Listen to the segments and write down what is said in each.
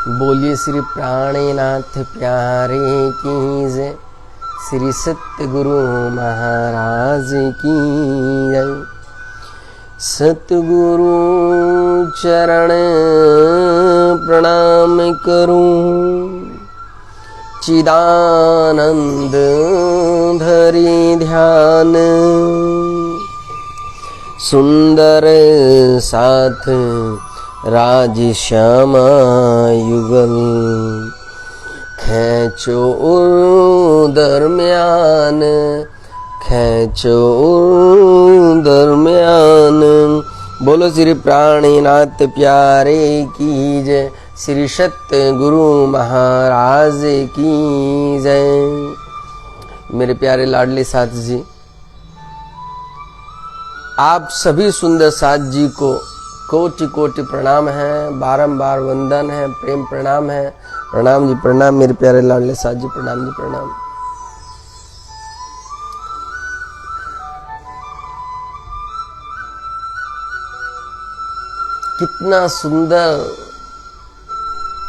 बोलिए श्री प्राणनाथ प्यारे की जय, श्री सतगुरु महाराज की जय। सतगुरु चरण प्रणाम करूं, चिदानंद धरि ध्यान, सुंदर साथ राज श्यामा युगल, खैचो दरम्यान, खैचो दरम्यान। बोलो श्री प्राणनाथ प्यारे की जय, श्री सतगुरु महाराज की जय। मेरे प्यारे लाडले साथ जी, आप सभी सुंदर साथ जी को कोटि कोटि प्रणाम है, बारंबार वंदन है, प्रेम प्रणाम है। प्रणाम जी प्रणाम, मेरे प्यारे लाडले साथ जी प्रणाम जी प्रणाम। कितना सुंदर,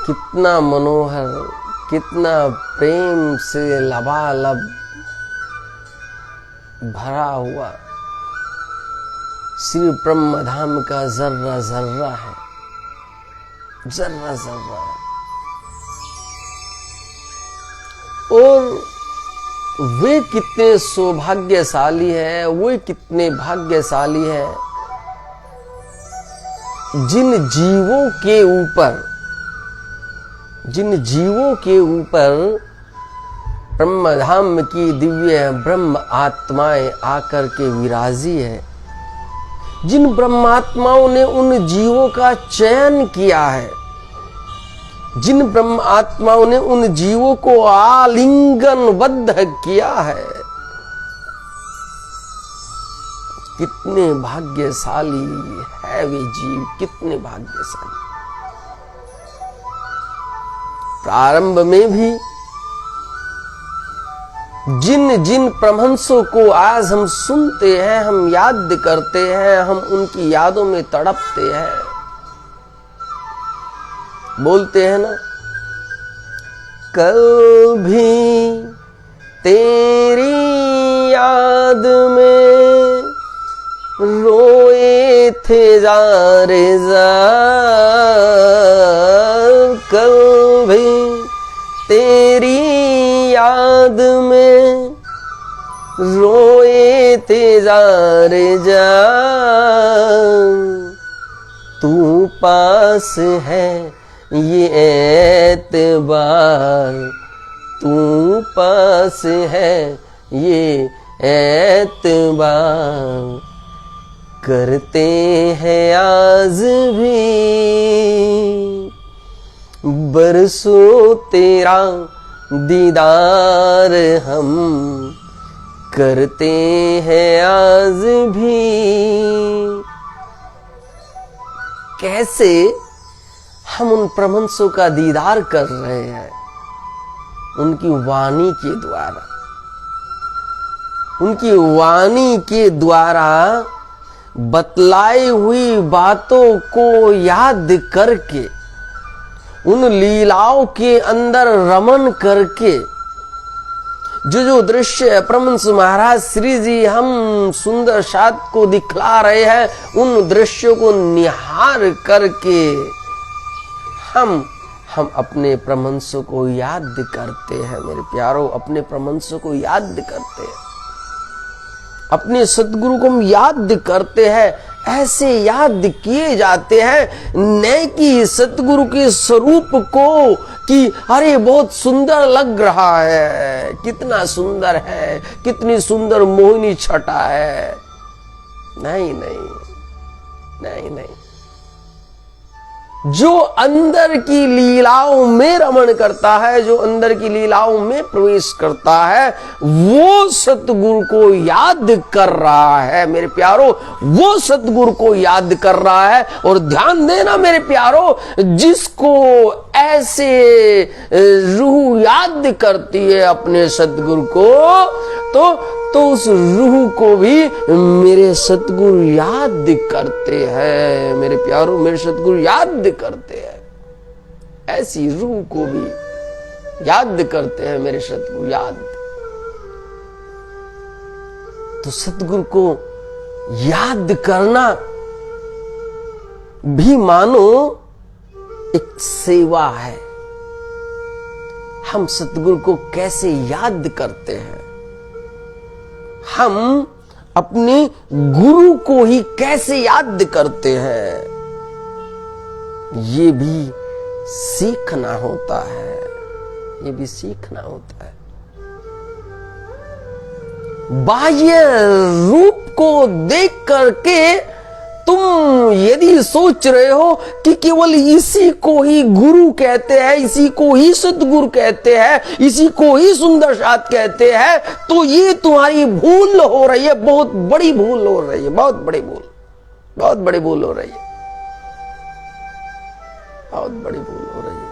कितना मनोहर, कितना प्रेम से लबालब भरा हुआ श्री ब्रह्म धाम का जर्रा जर्रा है, जर्रा जर्रा है। और वे कितने सौभाग्यशाली है, वे कितने भाग्यशाली है जिन जीवों के ऊपर ब्रह्म धाम की दिव्य ब्रह्म आत्माएं आकर के विराजी है, जिन ब्रह्मात्माओं ने उन जीवों का चयन किया है, जिन ब्रह्म आत्माओं ने उन जीवों को आलिंगनबद्ध किया है। कितने भाग्यशाली है वे जीव, कितने भाग्यशाली। प्रारंभ में भी जिन जिन परमहंसों को आज हम सुनते हैं, हम याद करते हैं, हम उनकी यादों में तड़पते हैं। बोलते हैं ना, कल भी तेरी याद में रोए थे ज़ारे ज़ार, कल भी तेरी याद में रोए थे ज़ारे जार, तू पास है ये एतबार, तू पास है ये एतबार, करते हैं आज भी बरसों तेरा दीदार, हम करते हैं आज भी। कैसे हम उन परमहंसों का दीदार कर रहे हैं, उनकी वाणी के द्वारा, उनकी वाणी के द्वारा बतलाई हुई बातों को याद करके, उन लीलाओं के अंदर रमन करके जो दृश्य परमहंस महाराज श्री जी हम सुंदर साथ को दिखला रहे हैं, उन दृश्यों को निहार करके हम अपने परमहंसों को याद करते हैं। मेरे प्यारों, अपने परमहंसों को याद करते हैं, अपने सतगुरु को हम याद करते हैं। ऐसे याद किए जाते हैं न कि सतगुरु के स्वरूप को कि अरे बहुत सुंदर लग रहा है, कितना सुंदर है, कितनी सुंदर मोहिनी छटा है। नहीं नहीं नहीं नहीं, जो अंदर की लीलाओं में रमण करता है, जो अंदर की लीलाओं में प्रवेश करता है, वो सतगुरु को याद कर रहा है। मेरे प्यारों, वो सतगुरु को याद कर रहा है। और ध्यान देना मेरे प्यारों, जिसको ऐसे रूह याद करती है अपने सतगुरु को, तो उस रूह को भी मेरे सतगुरु याद करते हैं। मेरे प्यारों, मेरे सतगुरु याद करते हैं। ऐसी रूह को भी याद करते हैं मेरे सतगुरु, याद। तो सतगुरु को याद करना भी मानो एक सेवा है। हम सतगुरु को कैसे याद करते हैं, हम अपने गुरु को ही कैसे याद करते हैं, ये भी सीखना होता है, ये भी सीखना होता है। बाह्य रूप को देख करके तुम यदि सोच रहे हो कि केवल इसी को ही गुरु कहते हैं, इसी को ही सतगुरु कहते हैं, इसी को ही सुंदर साथ कहते हैं, तो ये तुम्हारी भूल हो रही है, बहुत बड़ी भूल हो रही है, बहुत बड़ी भूल, बहुत बड़ी भूल हो रही है, बहुत बड़ी भूल हो रही है।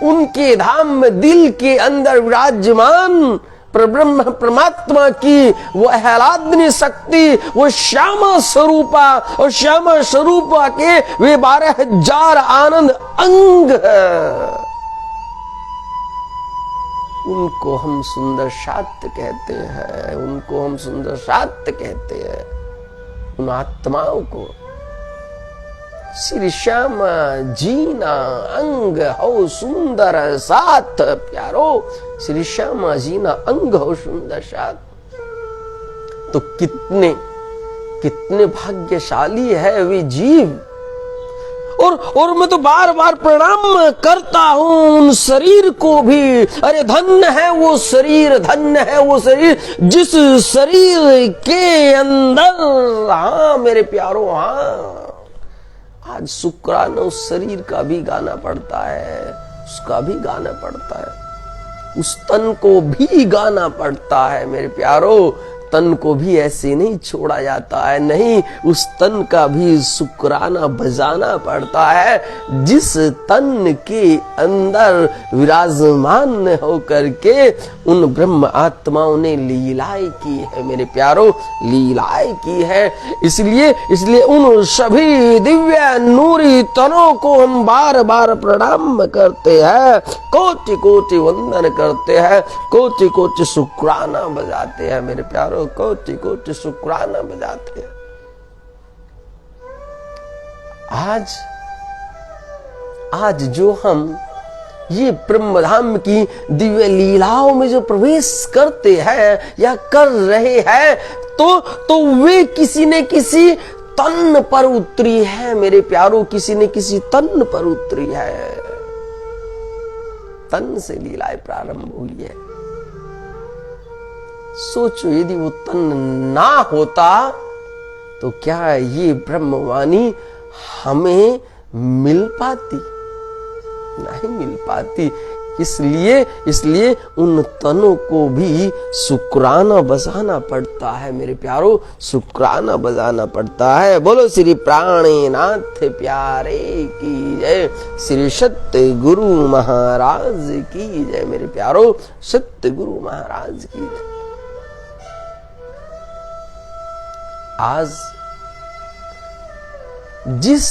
उनके धाम में दिल के अंदर विराजमान ब्रह्म परमात्मा की वो आह्लादनी शक्ति, वो श्यामा स्वरूपा, और श्यामा स्वरूपा के वे 12,000 आनंद अंग है, उनको हम सुंदर सात कहते हैं, उनको हम सुंदर सात कहते हैं। उन आत्माओं को श्री श्यामा जीना अंग हो सुंदर साथ प्यारो, श्री श्यामा जीना अंग हो सुंदर साथ। तो कितने कितने भाग्यशाली है वे जीव। और मैं तो बार बार प्रणाम करता हूं उन शरीर को भी। अरे धन्य है वो शरीर, धन्य है वो शरीर जिस शरीर के अंदर, हाँ मेरे प्यारो, हाँ आज शुक्राना उस शरीर का भी गाना पड़ता है, उसका भी गाना पड़ता है, उस तन को भी गाना पड़ता है मेरे प्यारो। तन को भी ऐसे नहीं छोड़ा जाता है, नहीं, उस तन का भी शुक्राना बजाना पड़ता है जिस तन के अंदर विराजमान होकर के उन ब्रह्म आत्माओं ने लीलाएं की है मेरे प्यारो, लीलाएं की है। इसलिए उन सभी दिव्य नूरी तनों को हम बार बार प्रणाम करते हैं, कोटि कोटि वंदन करते हैं, कोटि कोटि शुक्राना बजाते हैं मेरे प्यारो, कोटि कोटि शुक्राना बजाते हैं। आज जो हम ये ब्रह्मधाम की दिव्य लीलाओं में जो प्रवेश करते हैं या कर रहे हैं, तो वे किसी न किसी तन पर उतरी है मेरे प्यारो, किसी न किसी तन पर उतरी है। तन से लीलाएं प्रारंभ हुई है। सोचो यदि वो तन ना होता तो क्या ये ब्रह्मवाणी हमें मिल पाती? नहीं मिल पाती। इसलिए उन तनों को भी शुक्राना बजाना पड़ता है मेरे प्यारो, शुक्राना बजाना पड़ता है। बोलो श्री प्राणनाथ प्यारे की जय, श्री सत्य गुरु महाराज की जय मेरे प्यारो, सत्य गुरु महाराज की जय। आज जिस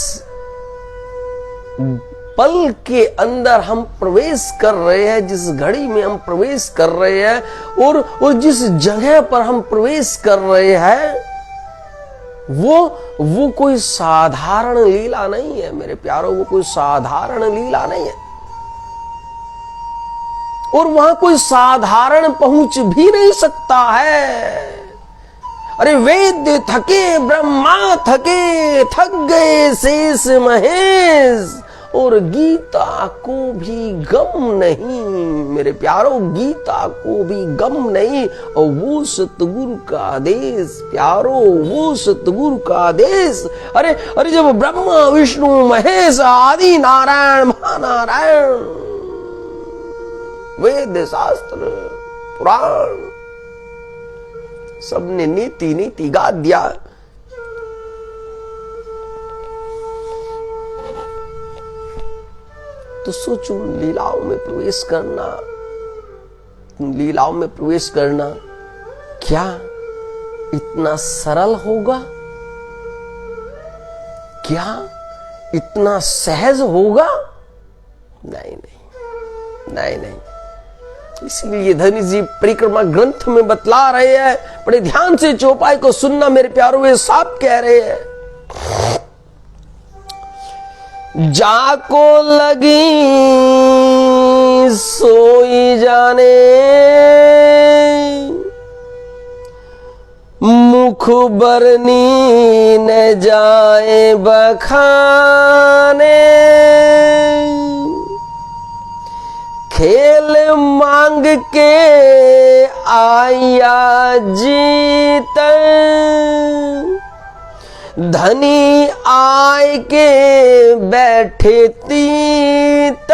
पल के अंदर हम प्रवेश कर रहे हैं, जिस घड़ी में हम प्रवेश कर रहे हैं और जिस जगह पर हम प्रवेश कर रहे हैं, वो कोई साधारण लीला नहीं है मेरे प्यारो, वो कोई साधारण लीला नहीं है। और वहां कोई साधारण पहुंच भी नहीं सकता है। अरे वेद थके, ब्रह्मा थके, थक गए शेष महेश, और गीता को भी गम नहीं मेरे प्यारो, गीता को भी गम नहीं। और वो सतगुरु का आदेश प्यारो, वो सतगुरु का आदेश। अरे जब ब्रह्मा विष्णु महेश आदि नारायण महानारायण, वेद शास्त्र पुराण सबने नीति नीति गा दिया। तो सोचो लीलाओं में प्रवेश करना, लीलाओं में प्रवेश करना क्या इतना सरल होगा? क्या इतना सहज होगा? नहीं नहीं नहीं नहीं। इसलिए धनी जी परिक्रमा ग्रंथ में बतला रहे हैं, बड़े ध्यान से चौपाई को सुनना मेरे प्यारों, वे साफ कह रहे हैं, जाको लगी सोई जाने, मुख बरनी न जाए बखाने, खेल मांग के आया जीत, धनी आय के बैठे तीत,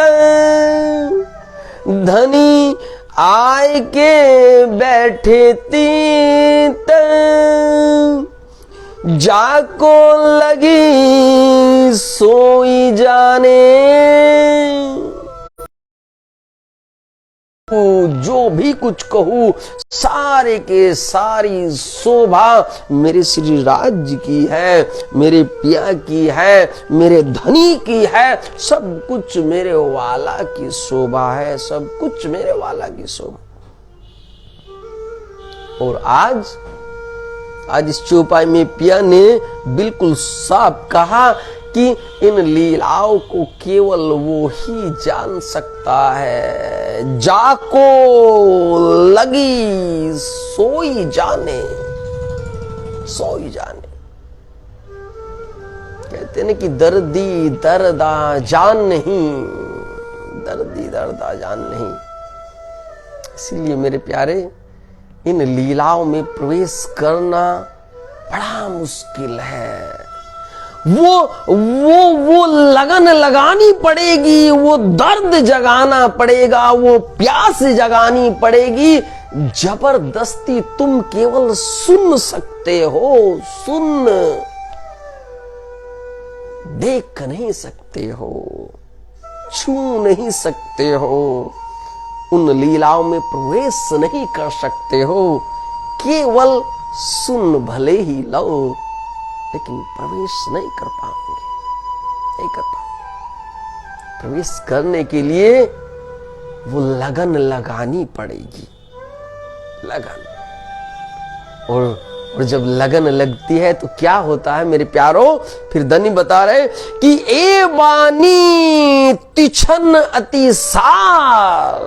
धनी आय के बैठे तीत, जाको लगी सोई जाने। जो भी कुछ कहूं सारे के सारी शोभा मेरे श्री राज्य की है, मेरे पिया की है, मेरे धनी की है, सब कुछ मेरे वाला की शोभा है, सब कुछ मेरे वाला की शोभा। और आज इस चौपाई में पिया ने बिल्कुल साफ कहा कि इन लीलाओं को केवल वो ही जान सकता है, जाको लगी सोई जाने, सोई जाने। कहते हैं कि दर्दी दर्दा जान नहीं, दर्दी दर्दा जान नहीं। इसीलिए मेरे प्यारे, इन लीलाओं में प्रवेश करना बड़ा मुश्किल है। वो लगन लगानी पड़ेगी, वो दर्द जगाना पड़ेगा, वो प्यास जगानी पड़ेगी। जबरदस्ती तुम केवल सुन सकते हो, सुन, देख नहीं सकते हो, छू नहीं सकते हो, उन लीलाओं में प्रवेश नहीं कर सकते हो। केवल सुन भले ही लो, लेकिन प्रवेश नहीं कर पाओगे, नहीं कर पाओगे। प्रवेश करने के लिए वो लगन लगानी पड़ेगी, लगन। और जब लगन लगती है तो क्या होता है मेरे प्यारों? फिर धनी बता रहे कि ए बानी तिछन अतिसार,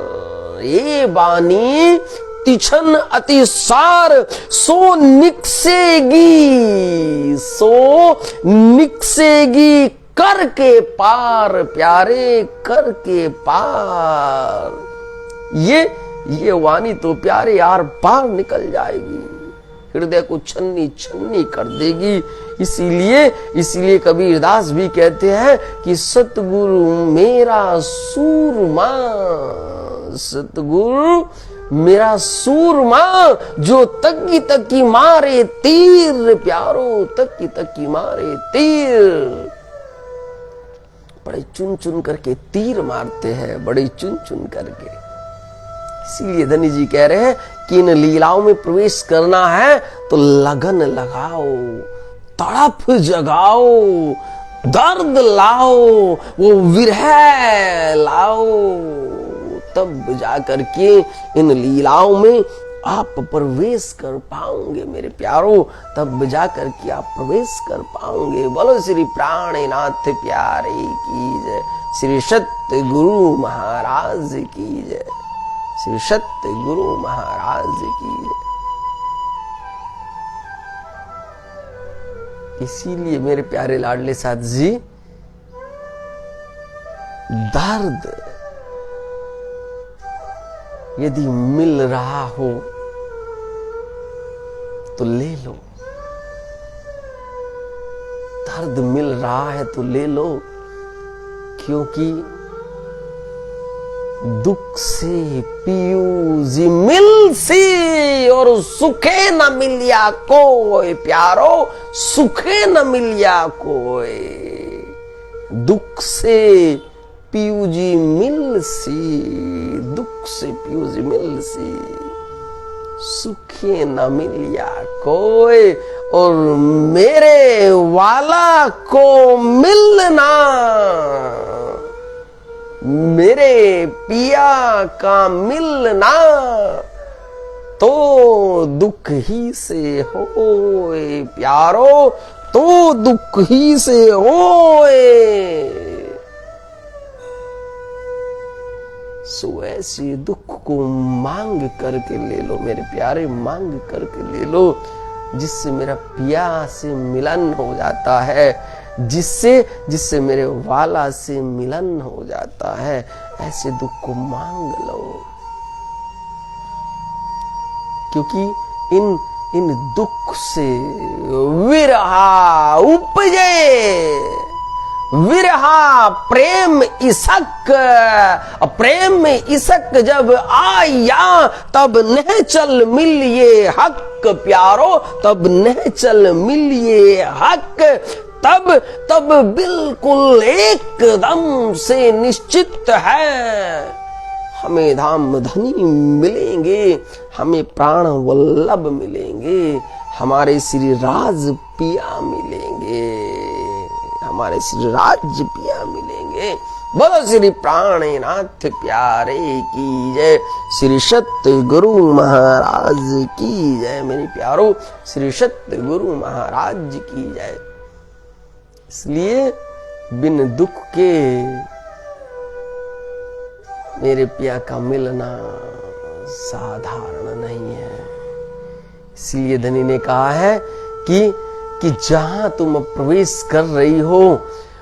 ए बानी तिछन अतिसार, सो निकसेगी, सो निकसेगी करके पार, प्यारे करके पार। ये वाणी तो प्यारे यार पार निकल जाएगी, हृदय को छन्नी छन्नी कर देगी। इसीलिए कबीरदास भी कहते हैं कि सतगुरु मेरा सूरमा, सतगुरु मेरा सूरमा, जो तकी तकी मारे तीर, प्यारो तकी तकी मारे तीर। बड़े चुन चुन करके तीर मारते हैं, बड़े चुन चुन करके। इसीलिए धनी जी कह रहे हैं कि इन लीलाओं में प्रवेश करना है तो लगन लगाओ, तड़प जगाओ, दर्द लाओ, वो विरह लाओ, तब जाकर के इन लीलाओं में आप प्रवेश कर पाओगे मेरे प्यारो, तब जाकर के आप प्रवेश कर पाओगे। बोलो श्री प्राणनाथ प्यारे की जय, श्री सत्य गुरु महाराज की जय, श्री सत्य गुरु महाराज की जय। इसीलिए मेरे प्यारे लाडले साथ जी, दर्द यदि मिल रहा हो तो ले लो, दर्द मिल रहा है तो ले लो, क्योंकि दुख से पीयूजी मिल सी, और सुखे न मिलिया कोई, प्यारो सुखे न मिलिया कोई। दुख से पीयूजी मिल सी, दुख से पीयूजी मिल सी। सुखी न मिलिया कोई, और मेरे वाला को मिलना, मेरे पिया का मिलना तो दुख ही से होए प्यारो, तो दुख ही से होए। सो ऐसे दुख को मांग करके ले लो मेरे प्यारे, मांग करके ले लो, जिससे मेरा पिया से मिलन हो जाता है, जिससे मेरे वाला से मिलन हो जाता है। ऐसे दुख को मांग लो, क्योंकि इन दुख से विरहा उपजे, विरहा प्रेम इसक, प्रेम इसक जब आया तब नह चल मिलिए हक प्यारो, तब नह चल मिलिए हक, तब बिल्कुल एकदम से निश्चित है हमें धाम धनी मिलेंगे, हमें प्राण वल्लभ मिलेंगे, हमारे श्री राज पिया मिलेंगे, हमारे श्री राज पिया मिलेंगे। बोलो श्री प्राणनाथ प्यारे की जय, श्री सत्य गुरु महाराज की जय। मेरे प्यारो, श्री सत्य गुरु महाराज की जय। इसलिए बिन दुख के मेरे पिया का मिलना साधारण नहीं है। इसलिए धनी ने कहा है कि जहां तुम प्रवेश कर रही हो,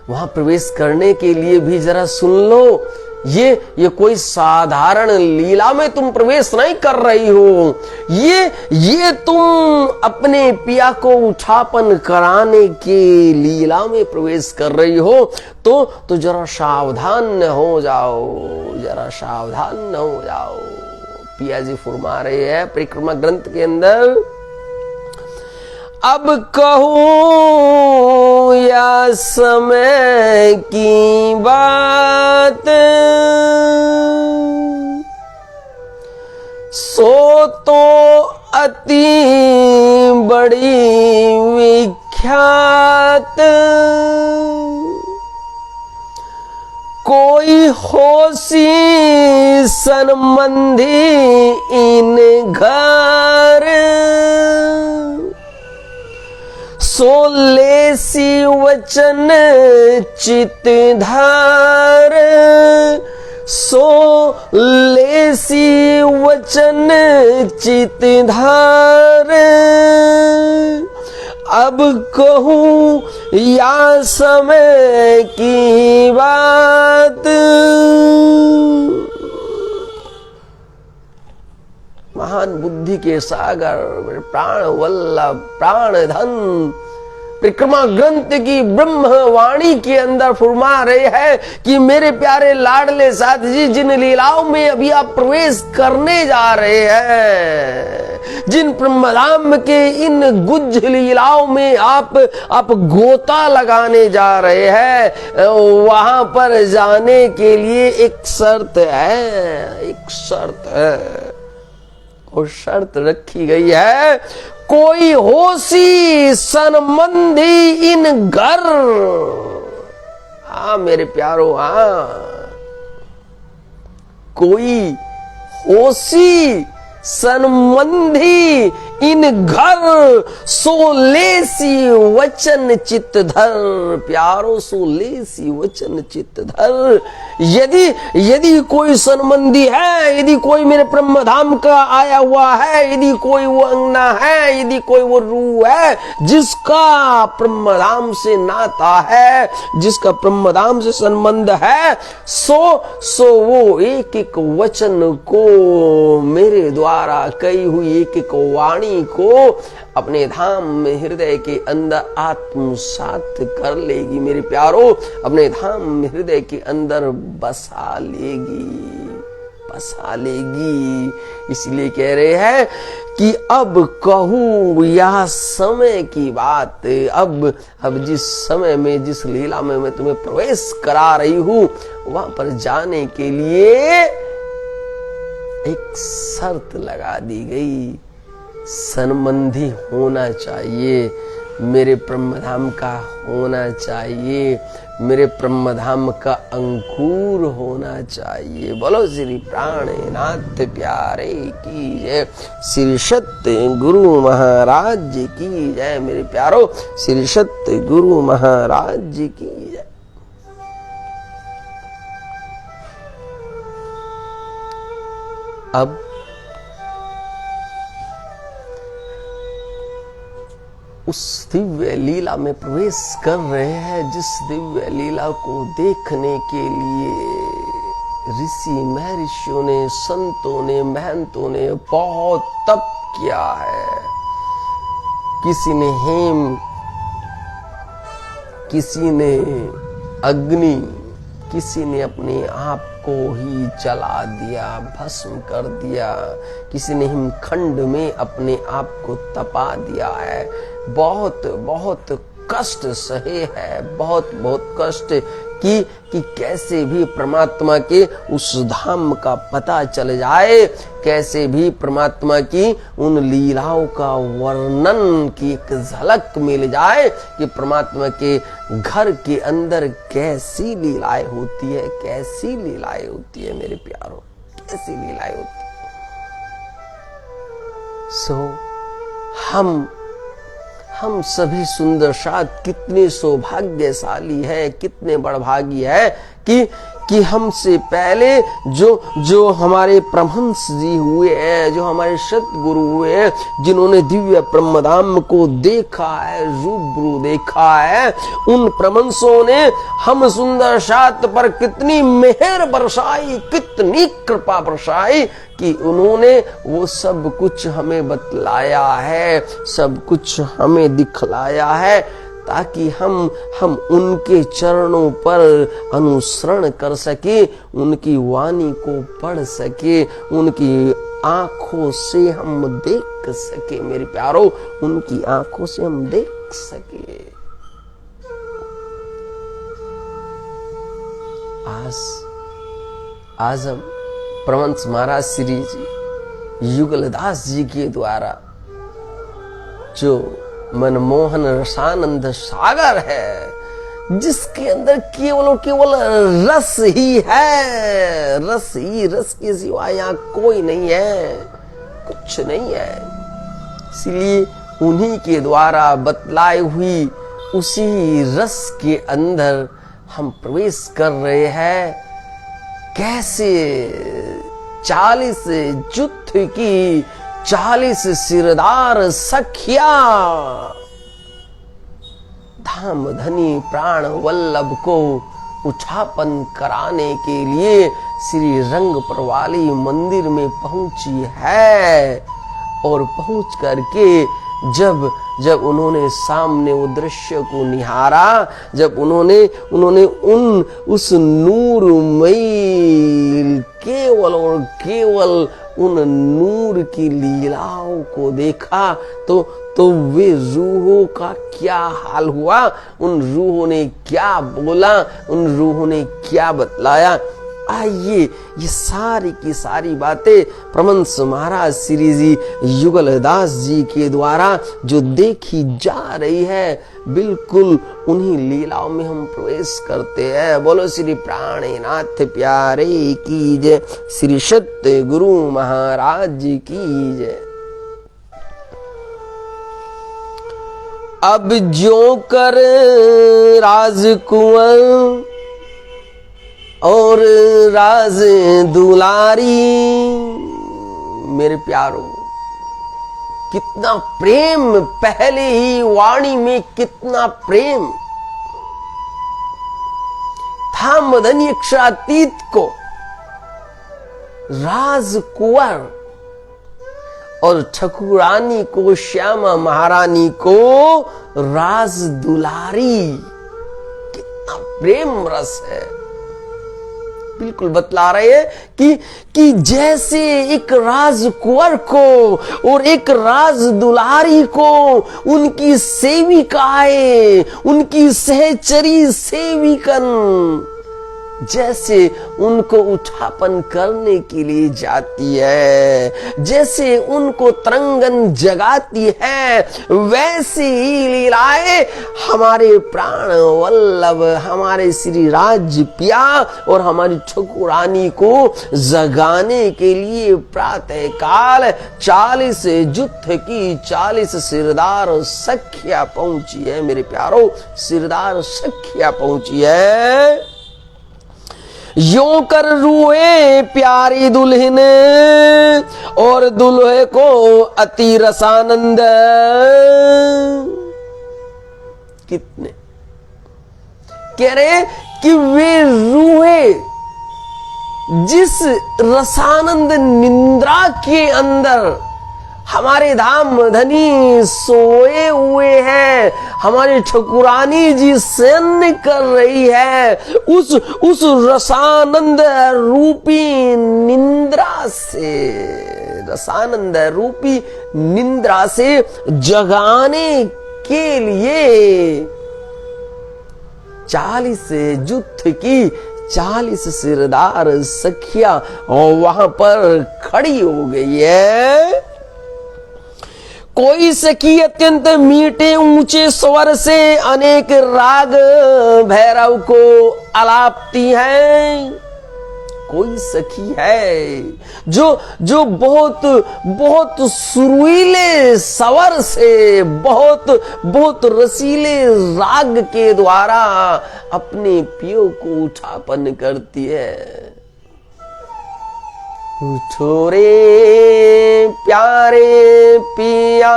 वहां प्रवेश करने के लिए भी जरा सुन लो, ये कोई साधारण लीला में तुम प्रवेश नहीं कर रही हो, ये तुम अपने पिया को उठापन कराने के लीला में प्रवेश कर रही हो। तो जरा सावधान हो जाओ, जरा सावधान हो जाओ। पिया जी फरमा रहे हैं परिक्रमा ग्रंथ के अंदर, अब कहूं या समय की बात, सो तो अति बड़ी विख्यात, कोई होशी संबंधी इन घर, सो लेसी वचन चित धार, सो लेसी वचन चित धार, अब कहूं या समय की बात। महान बुद्धि के सागर, प्राण वल्लभ, प्राण धन, परिक्रमा ग्रंथ की ब्रह्म वाणी के अंदर फरमा रहे हैं कि मेरे प्यारे लाडले साथ जी, जिन लीलाओं में अभी आप प्रवेश करने जा रहे हैं, जिन ब्रह्मधाम के इन गुज्ज लीलाओं में आप गोता लगाने जा रहे हैं, वहां पर जाने के लिए एक शर्त है, एक शर्त है, और शर्त रखी गई है, कोई होशी संबंधी इन घर। हाँ मेरे प्यारो, हाँ, कोई होशी संबंधी इन घर, सो लेसी वचन चित्त धर। प्यारो, सो लेसी वचन चित्त धर। यदि कोई संबंधी है, यदि कोई मेरे ब्रह्म धाम का आया हुआ है, यदि कोई वो अंगना है, यदि कोई वो रूह है जिसका ब्रह्म धाम से नाता है, जिसका ब्रह्म धाम से संबंध है, सो वो एक एक वचन को, मेरे द्वारा कही हुई एक एक वाणी को अपने धाम में हृदय के अंदर आत्मसात कर लेगी। मेरे प्यारो, अपने धाम में हृदय के अंदर बसा लेगी, बसा लेगी। इसलिए कह रहे हैं कि अब कहूं या समय की बात। अब जिस समय में, जिस लीला में मैं तुम्हें प्रवेश करा रही हूं, वहां पर जाने के लिए एक शर्त लगा दी गई, संबंधी होना चाहिए, मेरे ब्रह्मधाम का होना चाहिए, मेरे ब्रह्मधाम का अंकुर होना चाहिए। बोलो श्री प्राणनाथ प्यारे की जय, श्री सत्य गुरु महाराज जी की जय। मेरे प्यारो, श्री सत्य गुरु महाराज जी की जय। अब उस दिव्य लीला में प्रवेश कर रहे हैं, जिस दिव्य लीला को देखने के लिए ऋषि महर्षियों ने, संतों ने, महंतों ने बहुत तप किया है। किसी ने हेम, किसी ने अग्नि, किसी ने अपने आप को ही जला दिया, भस्म कर दिया, किसी ने हिमखंड में अपने आप को तपा दिया है। बहुत बहुत कष्ट सहे है, बहुत बहुत कष्ट कि कैसे भी परमात्मा के उस धाम का पता चल जाए, कैसे भी परमात्मा की उन लीलाओं का वर्णन की एक झलक मिल जाए कि परमात्मा के घर के अंदर कैसी लीलाएं होती है, कैसी लीलाएं होती है मेरे प्यारों, कैसी लीलाएं होती है। हम सभी सुंदर साथ कितने सौभाग्यशाली है, कितने बड़भागी है कि हमसे पहले जो हमारे परमहंस जी हुए हैं, जो हमारे सतगुरु हुए हैं, जिन्होंने दिव्य ब्रह्मधाम को देखा है, रूबरू देखा है, उन परमहंसों ने हम सुंदर साथ पर कितनी मेहर बरसाई, कितनी कृपा बरसाई कि उन्होंने वो सब कुछ हमें बतलाया है, सब कुछ हमें दिखलाया है, ताकि हम उनके चरणों पर अनुसरण कर सके, उनकी वाणी को पढ़ सके, उनकी आंखों से हम देख सके। मेरे प्यारो, उनकी आंखों से हम देख सके। आज हम परमहंस महाराज श्री जी युगलदास जी के द्वारा जो मनमोहन रसानंद सागर है, जिसके अंदर केवल और केवल रस ही है, रस ही, रस के सिवा यहाँ कोई नहीं है, कुछ नहीं है। इसलिए उन्हीं के द्वारा बतलाई हुई उसी रस के अंदर हम प्रवेश कर रहे हैं। कैसे 40 जुथ की 40 सिरदार सखिया धाम धनी प्राण वल्लभ को उठापन कराने के लिए श्री रंगपुर वाली मंदिर में पहुंची है। और पहुंच करके जब उन्होंने सामने वो दृश्य को निहारा, जब उन्होंने उस नूरमयी केवल और केवल उन नूर की लीलाओं को देखा तो वे रूहों का क्या हाल हुआ, उन रूहों ने क्या बोला, उन रूहों ने क्या बतलाया। आइए ये सारी की सारी बातें परमहंस महाराज श्री जी युगलदास जी के द्वारा जो देखी जा रही है, बिल्कुल उन्हीं लीलाओं में हम प्रवेश करते हैं। बोलो श्री प्राणनाथ प्यारे की जय, श्री सत्य गुरु महाराज जी की जय। अब ज्यों कर राजकुंवर और राज दुलारी, मेरे प्यारो कितना प्रेम, पहले ही वाणी में कितना प्रेम था। मदन यक्षातीत को राजकुंवर और ठकुरानी को, श्यामा महारानी को राज दुलारी, कितना प्रेम रस है। बिल्कुल बतला रहे हैं कि जैसे एक राजकुंवर को और एक राज दुलारी को उनकी सेविकाएं, उनकी सहचरी सेविकन जैसे उनको उठापन करने के लिए जाती है, जैसे उनको तरंगन जगाती है, वैसे ही लीलाएं हमारे प्राण वल्लभ हमारे श्री राज पिया और हमारी ठकुरानी को जगाने के लिए प्रातः काल 40 जुत्थ की 40 सिरदार सखिया पहुंची है। मेरे प्यारो, सिरदार सखिया पहुंची है। यों कर रूए प्यारी दुल्हन और दुल्हे को अति रसानंद। कितने कह रहे कि वे रूहे जिस रसानंद निंद्रा के अंदर हमारे धाम धनी सोए हुए हैं, हमारी ठकुरानी जी शयन कर रही है, उस रसानंद रूपी निंद्रा से, रसानंद रूपी निंद्रा से जगाने के लिए 40 जुत्थ की 40 सिरदार सखिया वहां पर खड़ी हो गई है। कोई सखी अत्यंत मीठे ऊंचे स्वर से अनेक राग भैरव को आलापती है। कोई सखी है जो बहुत सुरीले स्वर से, बहुत रसीले राग के द्वारा अपने पियो को उठापन करती है। उठो रे प्यारे पिया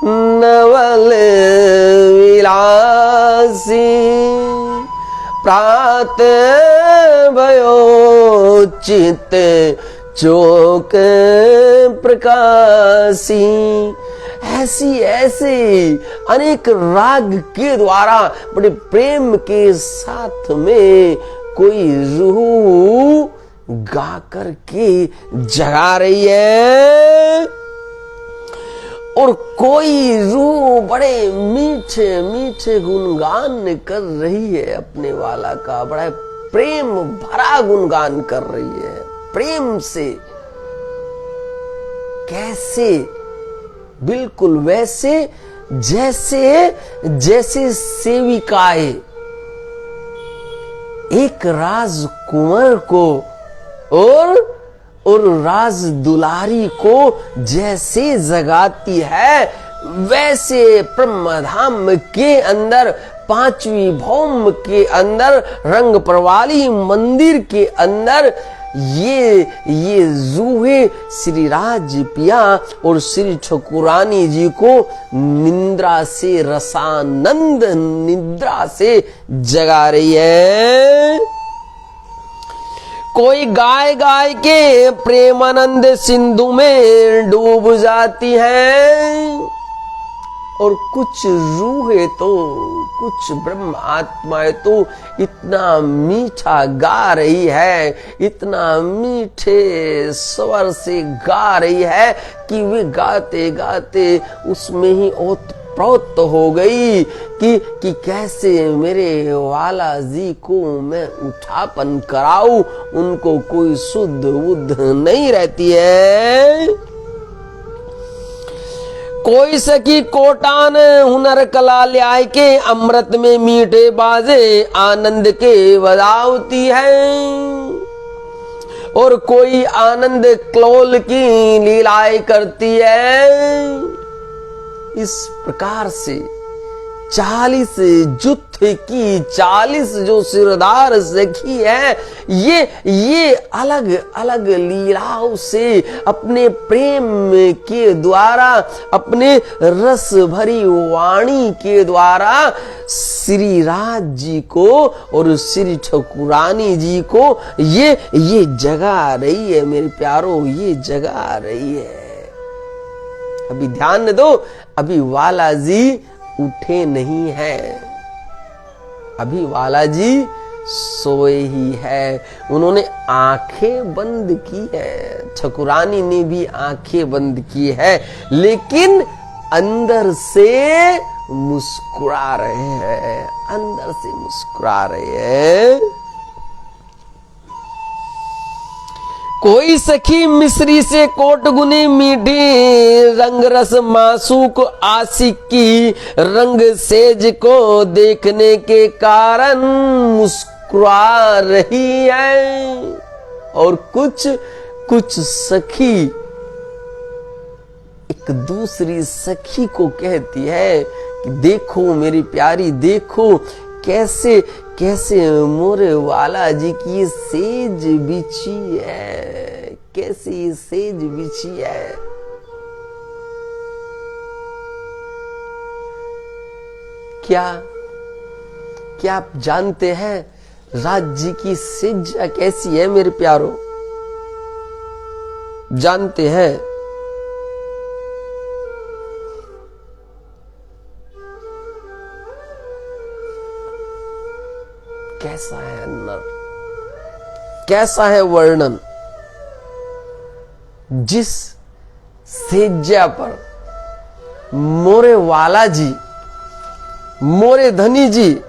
नवल विलासी, प्रात भयो चित चौक प्रकाशी। ऐसे अनेक राग के द्वारा बड़े प्रेम के साथ में कोई रूह गा कर के जगा रही है और कोई रूह बड़े मीठे मीठे गुणगान कर रही है अपने वाला का, बड़ा प्रेम भरा गुणगान कर रही है प्रेम से। कैसे? बिल्कुल वैसे जैसे सेविकाएं एक राजकुमार को और राज दुलारी को जैसे जगाती है, वैसे ब्रह्मधाम के अंदर 5वीं भौम के अंदर रंग प्रवाली मंदिर के अंदर ये रूहे श्री राज पिया और श्री ठकुरानी जी को निंद्रा से, रसानंद निद्रा से जगा रही है। कोई गाय गाय के प्रेमानंद सिंधु में डूब जाती है और कुछ रूहें तो, कुछ ब्रह्म आत्माएं तो इतना मीठा गा रही है, इतना मीठे स्वर से गा रही है कि वे गाते गाते उसमें ही ओतप्रोत हो गई कि कैसे मेरे वाला जी को मैं उठापन कराऊं। उनको कोई शुद्ध बुद्ध नहीं रहती है। कोई सखी कोटान हुनर कला ल्याय के अमृत में मीठे बाजे आनंद के बजावती है और कोई आनंद क्लोल की लीलाएं करती है। इस प्रकार से 40 जुत्थ की 40 जो सिरदार सखी है, ये अलग अलग लीलाओं से अपने प्रेम के द्वारा, अपने रस भरी वाणी के द्वारा श्री राज जी को और श्री ठकुरानी जी को ये जगा रही है। मेरे प्यारो, ये जगा रही है। अभी ध्यान दो, अभी वाला जी उठे नहीं है, अभी वाला जी सोए ही है। उन्होंने आंखें बंद की है, ठकुरानी ने भी आंखें बंद की है, लेकिन अंदर से मुस्कुरा रहे हैं, अंदर से मुस्कुरा रहे हैं। कोई सखी मिश्री से कोट गुनी मीठी, रंग रस मासूक आशिक की, रंग सेज को देखने के कारण मुस्कुरा रही है। और कुछ कुछ सखी एक दूसरी सखी को कहती है कि देखो मेरी प्यारी, देखो कैसे कैसे मोरे वाला जी की सेज बिछी है, कैसी सेज बिछी है। क्या क्या आप जानते हैं राज जी की सेज कैसी है मेरे प्यारो? जानते हैं? कैसा है नर, कैसा है वर्णन? जिस सेज्या पर मोरे वाला जी, मोरे धनी जी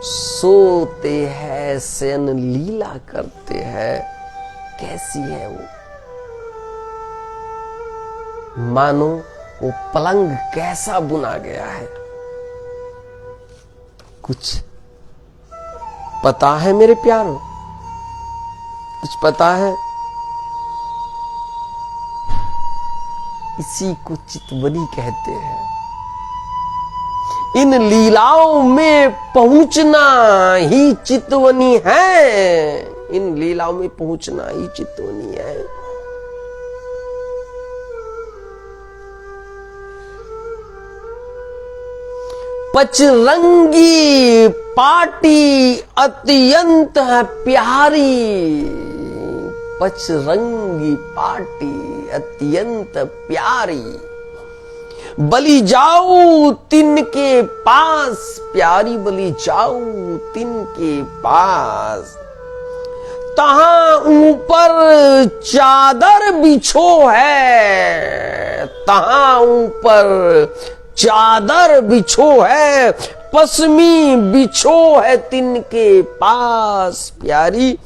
सोते हैं, शयन लीला करते हैं, कैसी है वो? मानो वो पलंग कैसा बुना गया है। कुछ पता है मेरे प्यारो? कुछ पता है? इसी को चितवनी कहते हैं। इन लीलाओं में पहुंचना ही चितवनी है। इन लीलाओं में पहुंचना ही चितवनी है। पचरंगी पाटी अत्यंत है प्यारी, पचरंगी पाटी अत्यंत प्यारी। बलि जाऊं तिनके पास, प्यारी बलि जाऊं तिनके पास। तहां ऊपर चादर बिछो है, तहां ऊपर चादर बिछो है, पश्मी बिछो है तिनके पास। प्यारी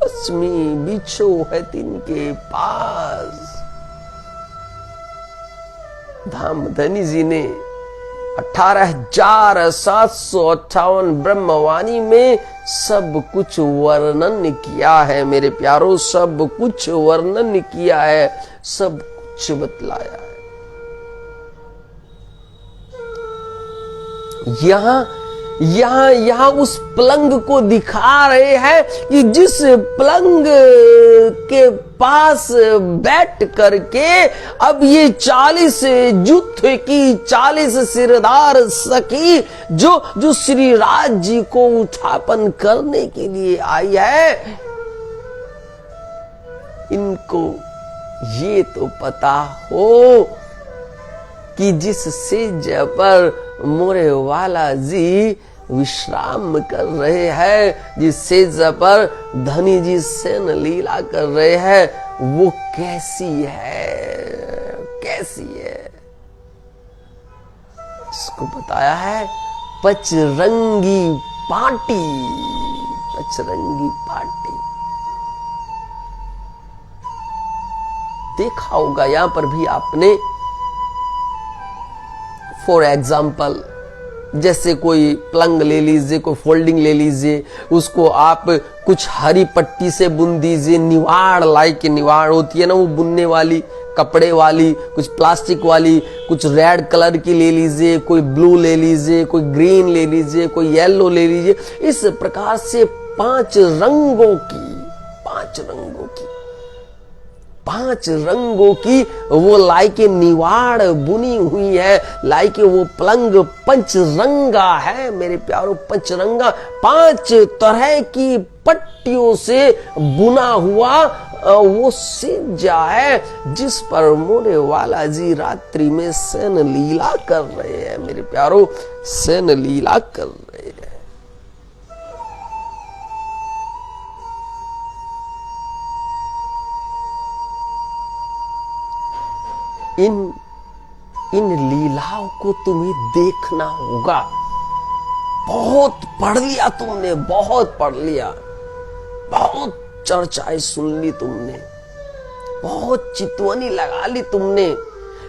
पश्मी बिछो है तिनके पास। धामधनी जी ने 18,758 ब्रह्मवाणी में सब कुछ वर्णन किया है मेरे प्यारो, सब कुछ वर्णन किया है, सब कुछ बतलाया है। यहां उस पलंग को दिखा रहे हैं कि जिस पलंग के पास बैठ करके अब ये 40 जुथ की 40 सिरदार सखी जो श्री राज जी को उत्थापन करने के लिए आई है, इनको ये तो पता हो कि जिस सेज पर मोरे वाला जी विश्राम कर रहे हैं, जिस सेज पर धनी जी शयन लीला कर रहे हैं, वो कैसी है, कैसी है? इसको बताया है पचरंगी पाटी, पचरंगी पाटी। देखा होगा यहां पर भी आपने, फॉर एग्जाम्पल जैसे कोई पलंग ले लीजिए, कोई फोल्डिंग ले लीजिए, उसको आप कुछ हरी पट्टी से बुन दीजिए, निवाड़ लाइक निवाड़ होती है ना वो बुनने वाली, कपड़े वाली, कुछ प्लास्टिक वाली, कुछ रेड कलर की ले लीजिए, कोई ब्लू ले लीजिए, कोई ग्रीन ले लीजिए, कोई येलो ले लीजिए। इस प्रकार से 5 रंगों की वो लाइके निवाड़ बुनी हुई है, लाइके वो पलंग पंचरंगा है मेरे प्यारो, पंचरंगा। 5 तरह की पट्टियों से बुना हुआ वो सेजा है जिस पर मोरे वाला जी रात्रि में शयन लीला कर रहे हैं मेरे प्यारो, शयन लीला कर रहे हैं। इन लीलाओं को तुम्हें देखना होगा। बहुत पढ़ लिया तुमने, बहुत पढ़ लिया, बहुत चर्चाएं सुन ली तुमने, बहुत चितवनी लगा ली तुमने,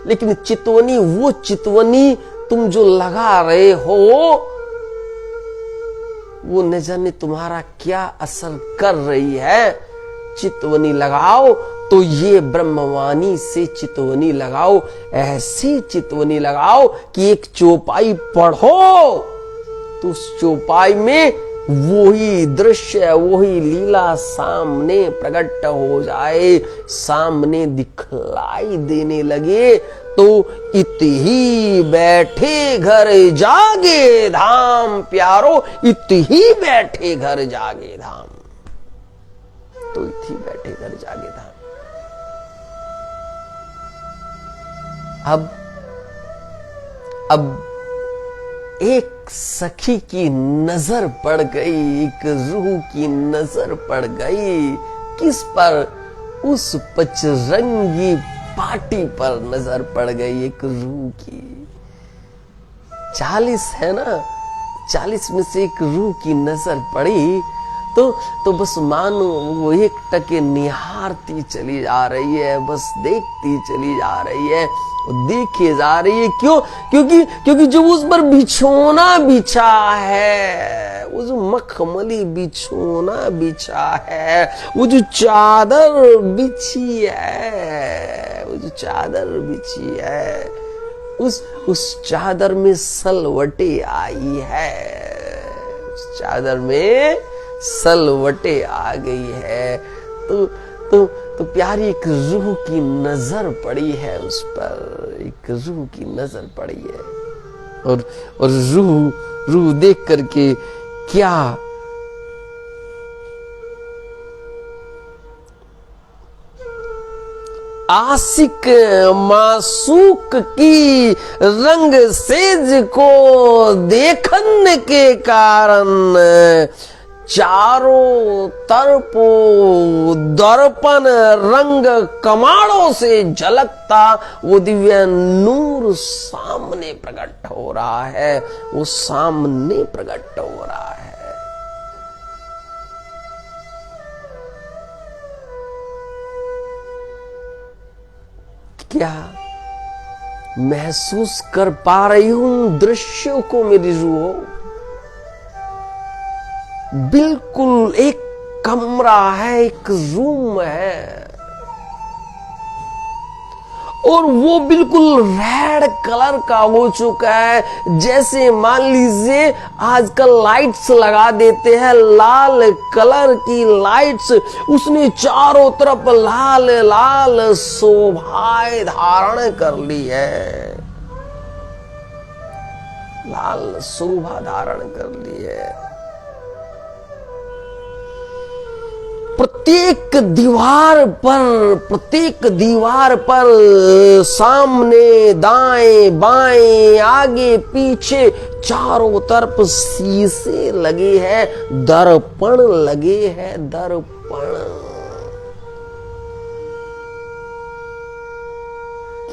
लेकिन चितवनी, वो चितवनी तुम जो लगा रहे हो, वो न जाने तुम्हारा क्या असर कर रही है। चितवनी लगाओ तो ये ब्रह्मवाणी से चितवनी लगाओ, ऐसी चितवनी लगाओ कि एक चौपाई पढ़ो तो उस चौपाई में वही दृश्य, वही लीला सामने प्रकट हो जाए, सामने दिखलाई देने लगे। तो इतही बैठे घर जागे धाम प्यारो, इतही बैठे घर जागे धाम। तो इतही बैठे घर जागे धाम। अब एक सखी की नजर पड़ गई, एक रूह की नजर पड़ गई। किस पर? उस पचरंगी पाटी पर नजर पड़ गई एक रूह की। 40 है ना, 40 में से एक रूह की नजर पड़ी तो बस मानो वो एक टके निहारती चली जा रही है, बस देखती चली जा रही है, देखे जा रही है। क्यों? क्योंकि जो उस पर बिछोना बिछा है, वो जो मखमली बिछोना बिछा है, वो जो चादर बिछी है, वो जो चादर बिछी है, उस चादर में सलवटे आई है, उस चादर में सलवटे आ गई है। तो प्यारी एक रूह की नजर पड़ी है उस पर, एक रूह की नजर पड़ी है। और रूह देख करके क्या आशिक मासूक की रंग सेज को देखने के कारण चारों तरफों दर्पण रंग कमाड़ों से झलकता वो दिव्य नूर सामने प्रकट हो रहा है, वो सामने प्रकट हो रहा है। क्या महसूस कर पा रही हूं दृश्यों को मेरी रूह? बिल्कुल एक कमरा है, एक रूम है, और वो बिल्कुल रेड कलर का हो चुका है। जैसे मान लीजिए आजकल लाइट्स लगा देते हैं, लाल कलर की लाइट्स, उसने चारों तरफ लाल लाल शोभाएं धारण कर ली है, लाल शोभा धारण कर ली है। प्रत्येक दीवार पर सामने दाएं बाएं आगे पीछे चारों तरफ शीशे लगे हैं, दर्पण लगे हैं, दर्पण।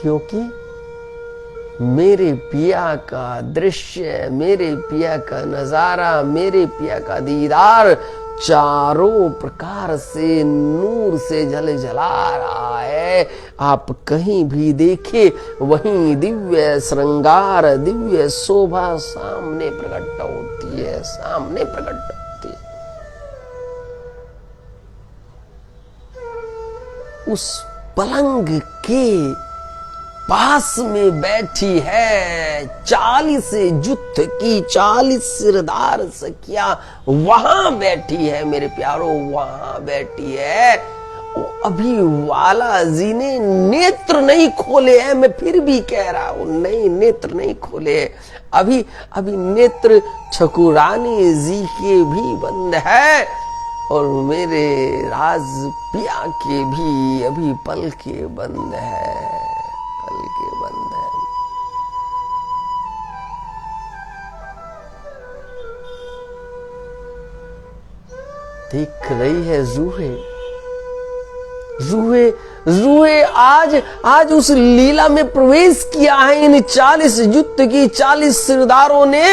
क्योंकि मेरे पिया का दृश्य, मेरे पिया का नजारा, मेरे पिया का दीदार चारों प्रकार से नूर से झलझला रहा है। आप कहीं भी देखे वहीं दिव्य श्रृंगार, दिव्य शोभा सामने प्रकट होती है, सामने प्रकट होती है। उस पलंग के पास में बैठी है 40 जुत्थ की 40 सिरदार सखिया, वहां बैठी है मेरे प्यारो, वहां बैठी है। अभी वाला जी ने नेत्र नहीं खोले हैं, मैं फिर भी कह रहा हूं, नहीं नेत्र नहीं खोले, अभी नेत्र छकुरानी जी के भी बंद है, और मेरे राज पिया के भी अभी पल के बंद है, पल के बंद है। दिख रही है रूहे आज उस लीला में प्रवेश किया है। इन 40 जुत्त की 40 सिरदारों ने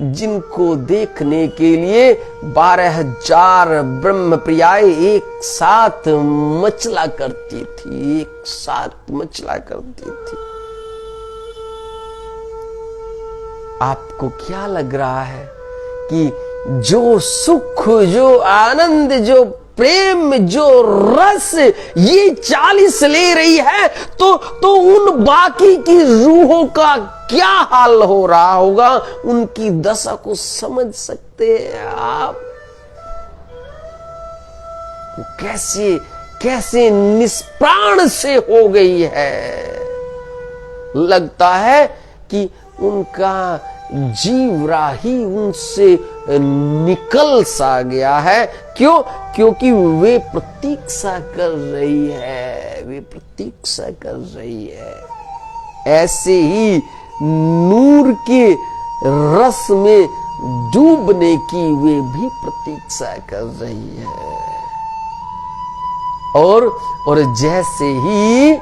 जिनको देखने के लिए 12,000 ब्रह्म प्रियाएं एक साथ मचला करती थी, एक साथ मचला करती थी। आपको क्या लग रहा है कि जो सुख, जो आनंद, जो प्रेम, जो रस ये 40 ले रही है, तो उन बाकी की रूहों का क्या हाल हो रहा होगा? उनकी दशा को समझ सकते हैं आप? कैसे कैसे निष्प्राण से हो गई है। लगता है कि उनका जीवरा ही उनसे निकल सा गया है। क्यों? क्योंकि वे प्रतीक्षा कर रही है, वे प्रतीक्षा कर रही है। ऐसे ही नूर के रस में डूबने की वे भी प्रतीक्षा कर रही है। और जैसे ही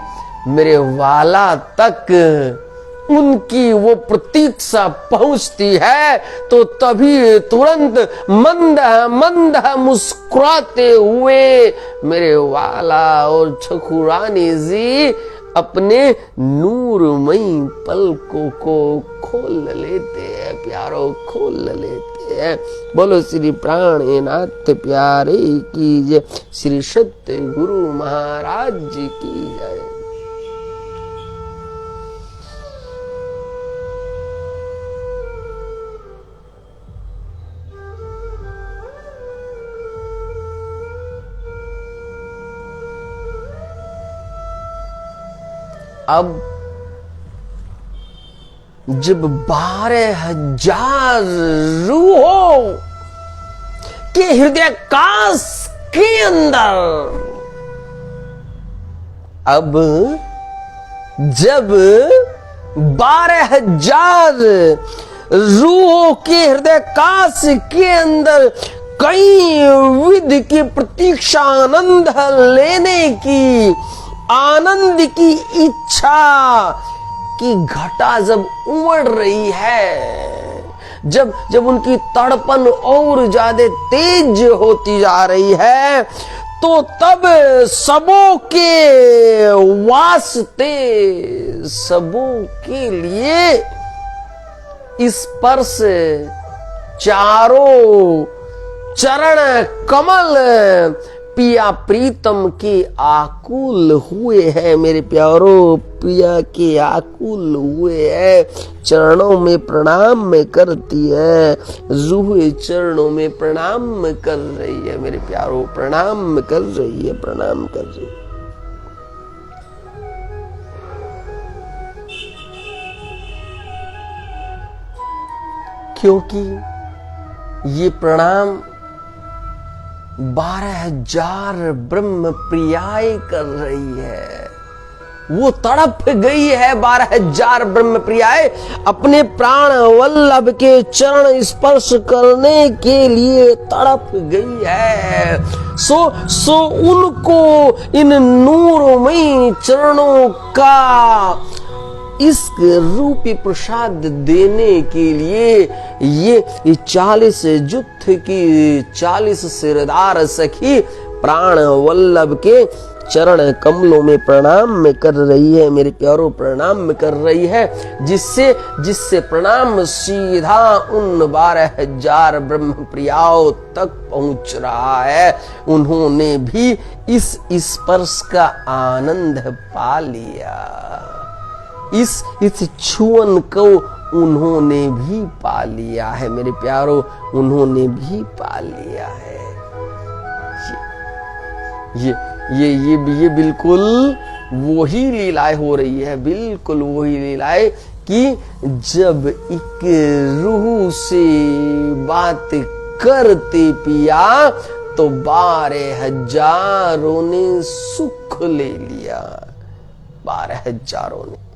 मेरे वाला तक उनकी वो प्रतीक्षा पहुंचती है, तो तभी तुरंत मंद मंद मुस्कुराते हुए मेरे वाला और ठकुरानी जी अपने नूरमयी पलकों को खोल लेते हैं, प्यारो खोल लेते हैं। बोलो श्री प्राणनाथ प्यारे की जय, श्री सत्य गुरु महाराज जी की जय। अब जब 12,000 रूहों के हृदय काश के अंदर, अब जब 12,000 रूहों के हृदय काश के अंदर कई विधि की प्रतीक्षा, आनंद लेने की, आनंद की इच्छा की घटा जब उमड़ रही है, जब उनकी तड़पन और ज्यादा तेज होती जा रही है, तो तब सबों के वास्ते, सबों के लिए स्पर्श चारों चरण कमल पिया प्रीतम के आकुल हुए हैं। मेरे प्यारो पिया के आकुल हुए हैं। चरणों में प्रणाम में करती है, रूह चरणों में प्रणाम कर रही है। मेरे प्यारो प्रणाम कर रही है, प्रणाम कर रही है। क्योंकि ये प्रणाम 12,000 ब्रह्म प्रियाएं कर रही है। वो तड़प गई है 12,000 ब्रह्म प्रियाएं अपने प्राण वल्लभ के चरण स्पर्श करने के लिए तड़प गई है। सो उनको इन नूरमयी चरणों का इस रूपी प्रसाद देने के लिए ये 40 जुथ की 40 सिरदार सखी प्राण वल्लभ के चरण कमलों में प्रणाम में कर रही है। मेरे प्यारों प्रणाम में कर रही है, जिससे प्रणाम सीधा उन 12,000 ब्रह्म प्रियाओं तक पहुंच रहा है। उन्होंने भी इस स्पर्श का आनंद पा लिया, इस छुअन को उन्होंने भी पा लिया है। मेरे प्यारों उन्होंने भी पा लिया है। ये बिल्कुल वही लीलाएं हो रही है, बिल्कुल वही लीलाएं कि जब एक रूह से बात करते पिया तो 12,000 ने सुख ले लिया, 12,000 ने।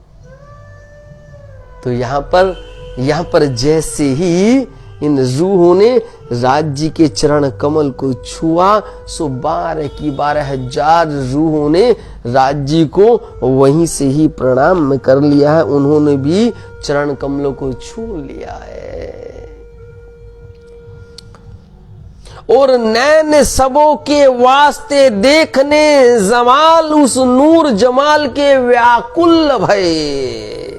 तो यहाँ पर जैसे ही इन रूहों ने राज्य के चरण कमल को छुआ, सो 12 की 12,000 रूहों ने राज्य को वहीं से ही प्रणाम कर लिया है। उन्होंने भी चरण कमलों को छू लिया है। और नैन सबों के वास्ते देखने जमाल उस नूर जमाल के व्याकुल भये।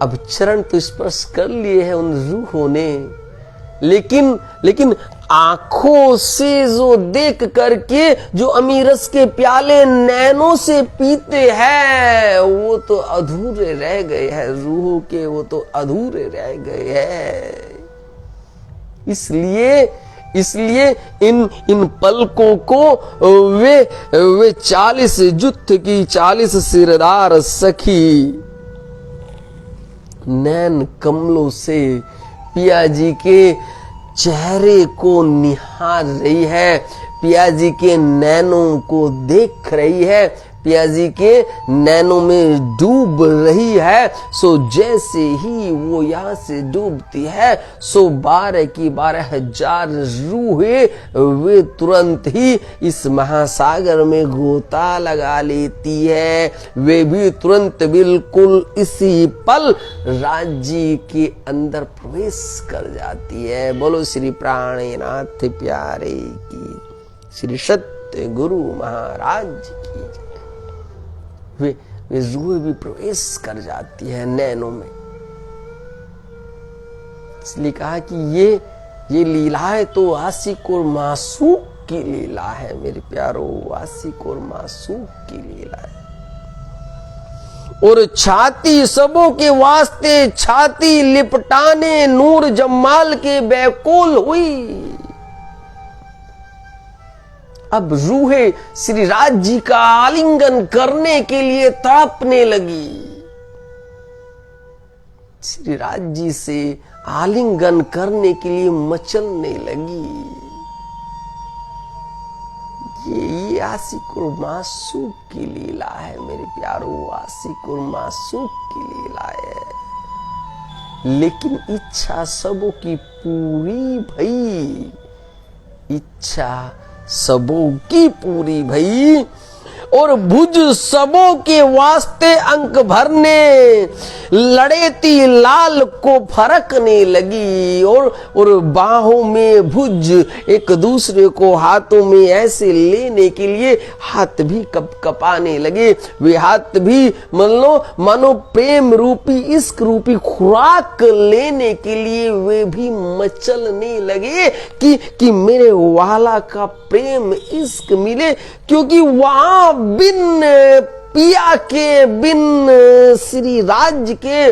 अब चरण तो स्पर्श कर लिए हैं उन रूहों ने, लेकिन आंखों से जो देख करके जो अमीरस के प्याले नैनों से पीते हैं वो तो अधूरे रह गए हैं, रूहों के वो तो अधूरे रह गए हैं। इसलिए इन पलकों को वे 40 जुत्थ की 40 सिरदार सखी नैन कमलों से पिया जी के चेहरे को निहार रही है, पिया जी के नैनों को देख रही है, पिया जी के नैनों में डूब रही है। सो जैसे ही वो यहाँ से डूबती है सो 12 की 12,000 रूहें वे तुरंत ही इस महासागर में गोता लगा लेती है। वे भी तुरंत बिल्कुल इसी पल राज्य के अंदर प्रवेश कर जाती है। बोलो श्री प्राणनाथ प्यारे की, श्री सत्य गुरु महाराज की। वे रूह भी प्रवेश कर जाती है नैनों में। इसलिए कहा कि ये लीलाएं तो आशिक और मासूक की लीला है मेरे प्यारो, आशिक और मासूक की लीला है। और छाती सबों के वास्ते छाती लिपटाने नूर जमाल के बैकुल हुई। अब रूहें श्री राज जी का आलिंगन करने के लिए तड़पने लगी, श्री राज जी से आलिंगन करने के लिए मचलने लगी। ये आशिक और मासूक की लीला है मेरे प्यारो, आशिक और मासूक की लीला है। लेकिन इच्छा सबों की पूरी भई, इच्छा सबों की पूरी भई। और भुज सबों के वास्ते अंक भरने लड़ेती लाल को फरकने लगी। और बाहों में भुज एक दूसरे को हाथों में ऐसे लेने के लिए हाथ भी कपाने लगे। वे हाथ भी मानो प्रेम रूपी इश्क रूपी खुराक लेने के लिए वे भी मचलने लगे कि मेरे वाला का प्रेम इश्क मिले। क्योंकि वहां बिन पिया के, बिन श्री राज के,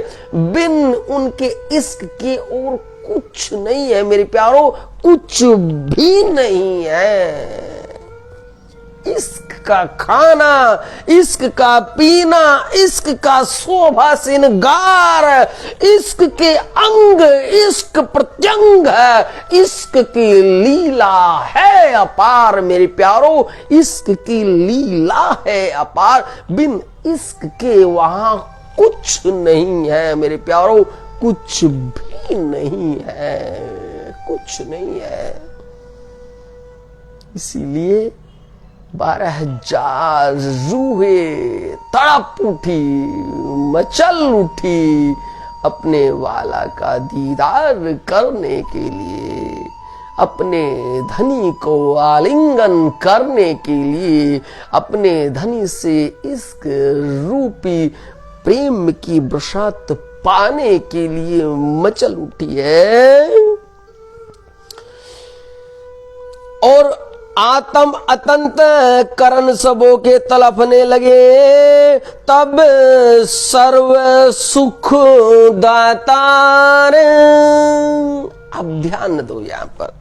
बिन उनके इश्क के और कुछ नहीं है मेरे प्यारो, कुछ भी नहीं है। इश्क का खाना, इश्क का पीना, इश्क का शोभा श्रृंगार, इश्क के अंग, इश्क प्रत्यंग है, इश्क की लीला है अपार मेरे प्यारो, इश्क की लीला है अपार। बिन इश्क के वहां कुछ नहीं है मेरे प्यारो, कुछ भी नहीं है, कुछ नहीं है। इसीलिए 12,000 रूहें तड़प उठी, मचल उठी अपने वाला का दीदार करने के लिए, अपने धनी को आलिंगन करने के लिए, अपने धनी से इश्क रूपी प्रेम की बरसात पाने के लिए मचल उठी है। और आत्म अतंत करण सबों के तलफने लगे। तब सर्व सुख दातार, अब ध्यान दो यहां पर,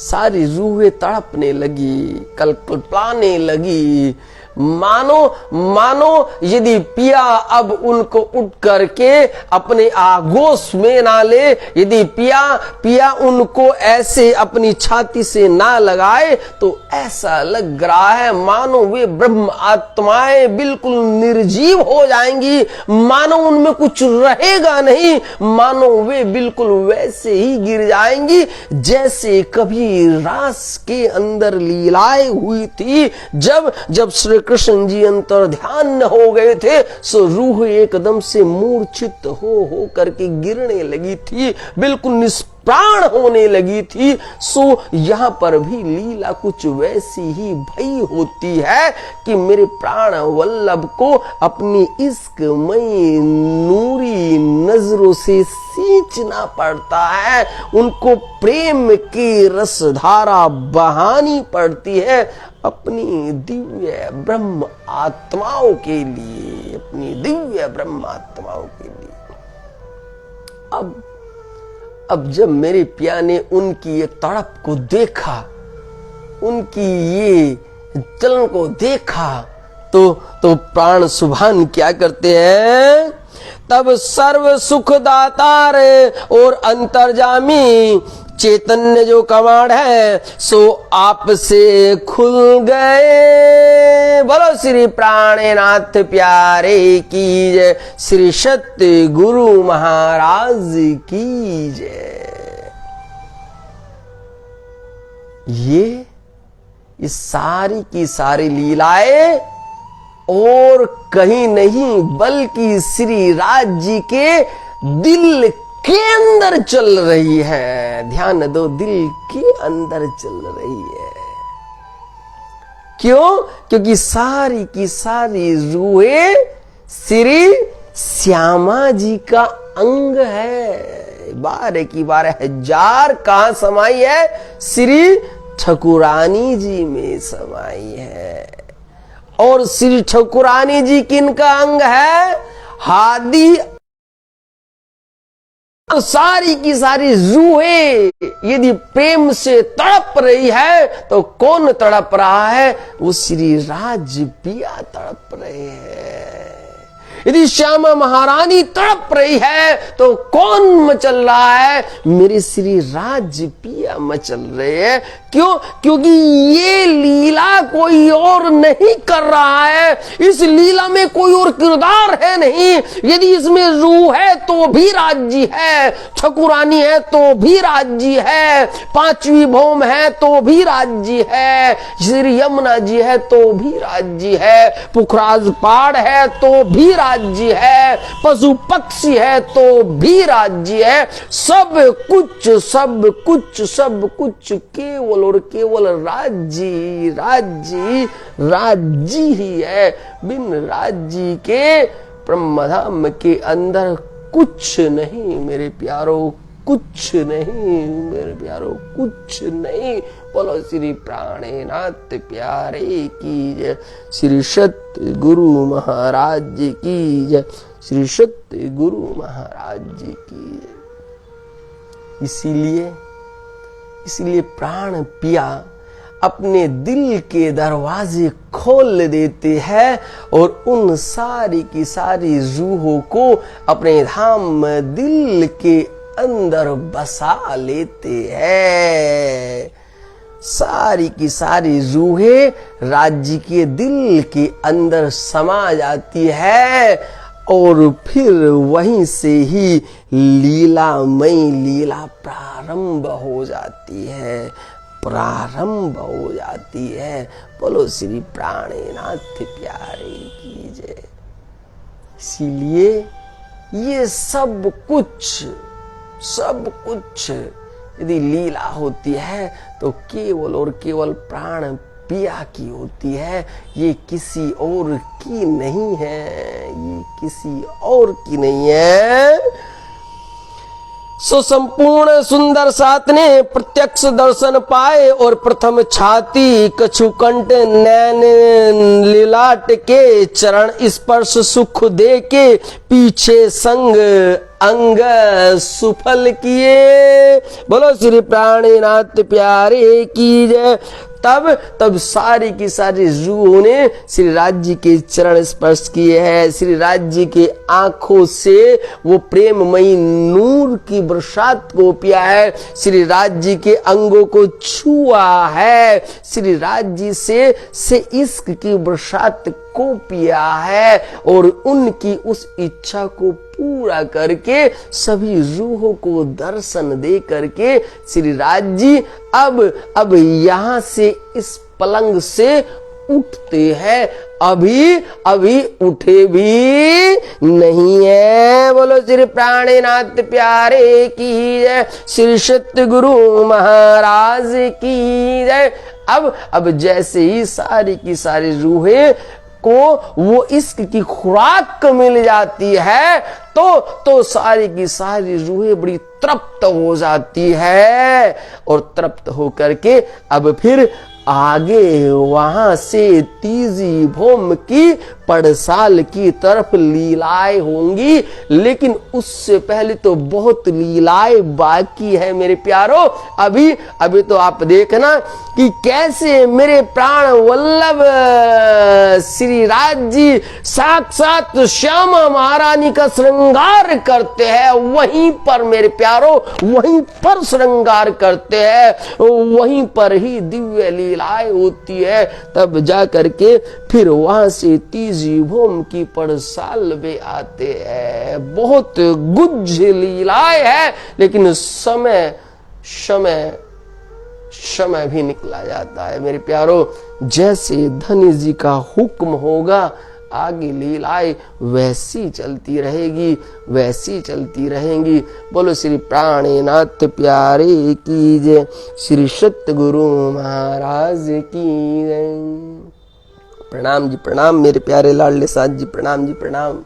सारी रूहें तड़पने लगी, कल्पलाने लगी। मानो यदि पिया अब उनको उठ करके अपने आगोश में ना ले, यदि पिया उनको ऐसे अपनी छाती से ना लगाए तो ऐसा लग रहा है मानो वे ब्रह्म आत्माएं बिल्कुल निर्जीव हो जाएंगी, मानो उनमें कुछ रहेगा नहीं, मानो वे बिल्कुल वैसे ही गिर जाएंगी जैसे कभी रास के अंदर लीलाएं हुई थी। जब श्री कृष्ण जी अंतर ध्यान हो गए थे, सो रूह एकदम से मूर्छित हो करके गिरने लगी थी, बिल्कुल निष्प्राण होने लगी थी। सो यहां पर भी लीला कुछ वैसी ही भई होती है कि मेरे प्राण वल्लभ को अपनी इश्कमयी नूरी नजरों से सींचना पड़ता है, उनको प्रेम की रसधारा बहानी पड़ती है अपनी दिव्य ब्रह्म आत्माओं के लिए, अपनी दिव्य ब्रह्म आत्माओं के लिए। अब जब मेरे पिया ने उनकी ये तड़प को देखा, उनकी ये चलन को देखा, तो प्राण सुभान क्या करते हैं, तब सर्व सुखदातार और अंतर्जामी चैतन्य जो कमांड है सो आपसे खुल गए। बोलो श्री प्राणनाथ प्यारे की जय, श्री सत्य गुरु महाराज की जय। ये सारी की सारी लीलाएं और कहीं नहीं बल्कि श्री राज जी के दिल के अंदर चल रही है। ध्यान दो, दिल के अंदर चल रही है। क्यों? क्योंकि सारी की सारी रूहें श्री श्यामा जी का अंग है। 12 की 12,000 कहां समाई है? श्री ठकुरानी जी में समाई है। और श्री ठकुरानी जी किनका अंग है? हादी। सारी की सारी रूहें यदि प्रेम से तड़प रही है तो कौन तड़प रहा है? वो श्री राज पिया तड़प रहे हैं। यदि श्यामा महारानी तड़प रही है तो कौन मचल रहा है? मेरे श्री राज पिया मचल रहे हैं। क्यों? क्योंकि ये लीला कोई और नहीं कर रहा है, इस लीला में कोई और किरदार है नहीं। यदि इसमें रूह है तो भी राज्य है, ठकुरानी है तो भी राज्य है, पांचवी भौम है तो भी राज्य है, श्री यमुना जी है तो भी राज्य है, पुखराज पहाड़ है तो भी राज्य है, पशु पक्षी है तो भी राज्य है। सब कुछ सब कुछ सब कुछ केवल और केवल राज्य राज्य राज्य ही है। बिन राज्य के ब्रह्मधाम के अंदर कुछ नहीं मेरे प्यारों, कुछ नहीं मेरे प्यारों, कुछ नहीं। बोलो श्री प्राणनाथ प्यारे की जय, श्री सत्य गुरु महाराज जी की जय, श्री सत्य गुरु महाराज जी की जय। इसीलिए प्राण पिया अपने दिल के दरवाजे खोल देते हैं और उन सारी की सारी रूहों को अपने धाम दिल के अंदर बसा लेते हैं। सारी की सारी रूहें राज्य के दिल के अंदर समा जाती है और फिर वहीं से ही लीलामयी लीला प्रारंभ हो जाती है, प्रारंभ हो जाती है। बोलो श्री प्राणनाथ प्यारे की जय। इसीलिए ये सब कुछ यदि लीला होती है तो केवल और केवल प्राण पिया की होती है, ये किसी और की नहीं है, ये किसी और की नहीं है। सो संपूर्ण सुंदर सात ने प्रत्यक्ष दर्शन पाए और प्रथम छाती कछु कंठ नैन लीलाट के चरण स्पर्श सुख दे के पीछे संग अंग सुफल किए। बोलो श्री प्राणनाथ प्यारे की जय। तब सारी की सारी रूहों ने श्री राज्य के चरण स्पर्श किए हैं, श्री राज्य के आंखों से वो प्रेममयी नूर की बरसात को पिया है, श्री राज्य के अंगों को छुआ है, श्री राज्य से इश्क की बरसात को पिया है और उनकी उस इच्छा को पूरा करके सभी रूहों को दर्शन दे करके श्री राज्य अब यहां से इस पलंग से उठते हैं, अभी अभी उठे भी नहीं है। बोलो श्री प्राणनाथ प्यारे की जय, श्री सत्य गुरु महाराज की जय। अब जैसे ही सारी की सारी रूहें को वो इश्क की खुराक मिल जाती है तो सारी की सारी रूहें बड़ी तृप्त हो जाती है, और तृप्त होकर के अब फिर आगे वहां से तीजी भौम की पड़साल की तरफ लीलाएं होंगी। लेकिन उससे पहले तो बहुत लीलाएं बाकी है मेरे प्यारो। अभी तो आप देखना कि कैसे मेरे प्राण वल्लभ श्री राज जी साक्षात श्यामा महारानी का श्रृंगार करते हैं। वहीं पर मेरे प्यारो, वहीं पर श्रृंगार करते हैं, वहीं पर ही दिव्य लीलाएं होती है। तब जा करके फिर वहां से तीजी भौम की पड़साल में आते हैं। बहुत गुज्ज लीलाएं है, लेकिन समय भी निकला जाता है मेरे प्यारो। जैसे धनी जी का हुक्म होगा आगे लीलाएं वैसी चलती रहेगी, वैसी चलती रहेंगी। बोलो श्री प्राणनाथ प्यारे की जय, श्री सत्य गुरु महाराज की जय। प्रणाम जी प्रणाम मेरे प्यारे लाडले साथ जी, प्रणाम जी प्रणाम।